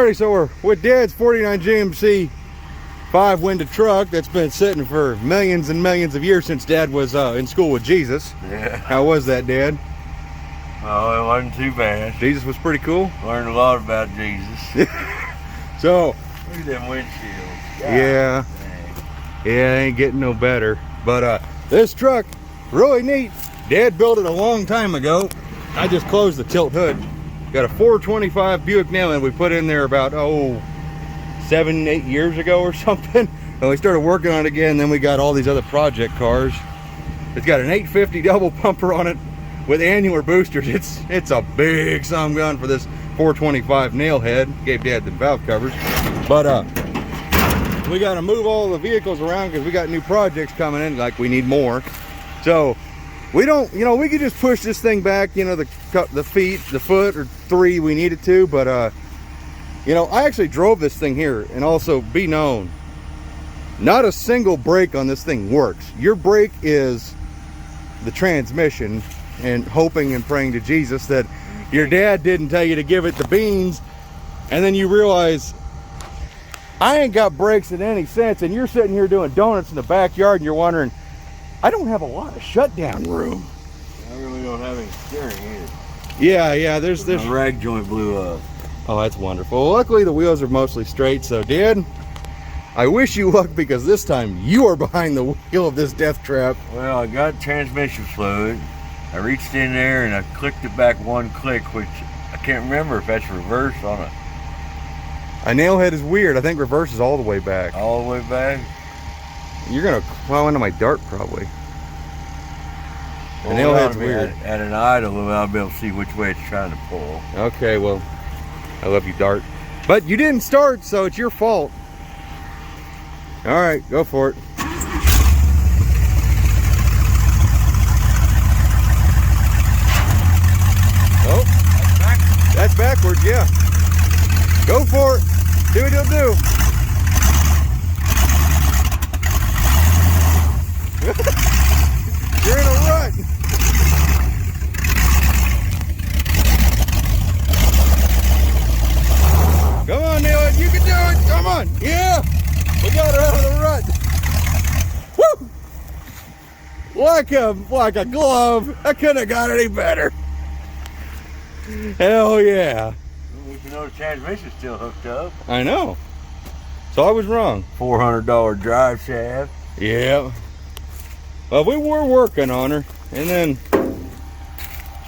Alrighty, so we're with Dad's 49 GMC 5-winded truck that's been sitting for millions and millions of years since Dad was in school with Jesus. Yeah. How was that, Dad? Oh, it wasn't too bad. Jesus was pretty cool. Learned a lot about Jesus. So, look at them windshields. God, yeah, dang. yeah, it ain't getting no better. But this truck, really neat. Dad built it a long time ago. I just closed the tilt hood. Got a 425 Buick Nailhead we put in there about 7-8 years ago or something, and we started working on it again. Then we got all these other project cars. It's got an 850 double pumper on it with annular boosters. It's a big some gun for this 425 Nailhead. Gave Dad the valve covers, but we got to move all the vehicles around because we got new projects coming in. Like, we need more, so we don't, we could just push this thing back, the foot or 3 we needed to, but I actually drove this thing here, and also be known, not a single brake on this thing works. Your brake is the transmission, and hoping and praying to Jesus that your dad didn't tell you to give it the beans, and then you realize I ain't got brakes in any sense, and you're sitting here doing donuts in the backyard, and you're wondering, I don't have a lot of shutdown room. I really don't have any steering either. Yeah, there's My rag joint blew up. Oh, that's wonderful. Well, luckily the wheels are mostly straight, so Dad, I wish you luck, because this time you are behind the wheel of this death trap. Well, I got transmission fluid. I reached in there and I clicked it back 1 click, which I can't remember if that's reverse on it. A Nailhead is weird. I think reverse is all the way back. All the way back? You're gonna plow into my dart probably. Well, a Nailhead's weird. At an idle, I'll be able to see which way it's trying to pull. Okay, well, I love you, dart. But you didn't start, so it's your fault. All right, go for it. Oh, that's backwards, yeah. Go for it. Do what you'll do. You're in a rut. Come on, Nailhead, you can do it. Come on, yeah. We got her out of the rut. Woo! Like a glove. I couldn't have got any better. Hell yeah. You know the transmission's still hooked up. I know. So I was wrong. $400 drive shaft. Yeah. Well, we were working on her, and then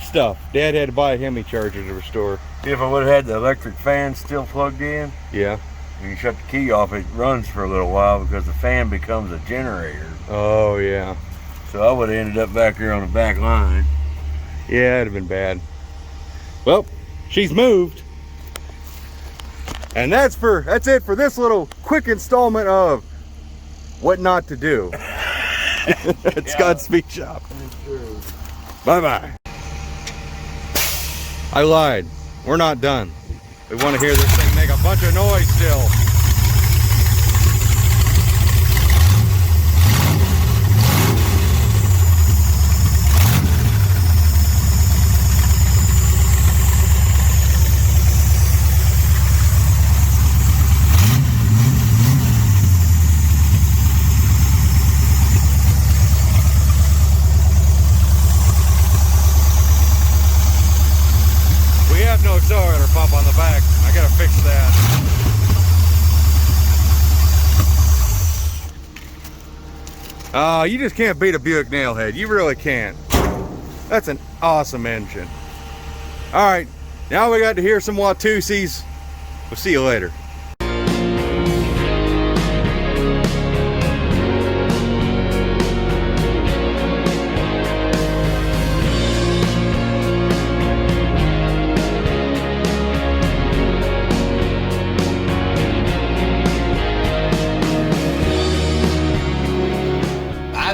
stuff. Dad had to buy a Hemi charger to restore. If I would have had the electric fan still plugged in, Yeah. and you shut the key off, it runs for a little while because the fan becomes a generator. Oh yeah. So I would have ended up back here on the back line. Yeah, it'd have been bad. Well, she's moved. And that's it for this little quick installment of what not to do. It's Godspeed Shop. Bye-bye. I lied. We're not done. We want to hear this thing make a bunch of noise still. No accelerator pump on the back. I gotta fix that. Oh, you just can't beat a Buick Nailhead. You really can't. That's an awesome engine. All right, now we got to hear some Watusi's. We'll see you later.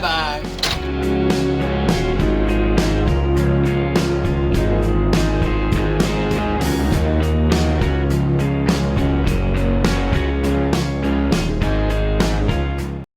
Bye-bye.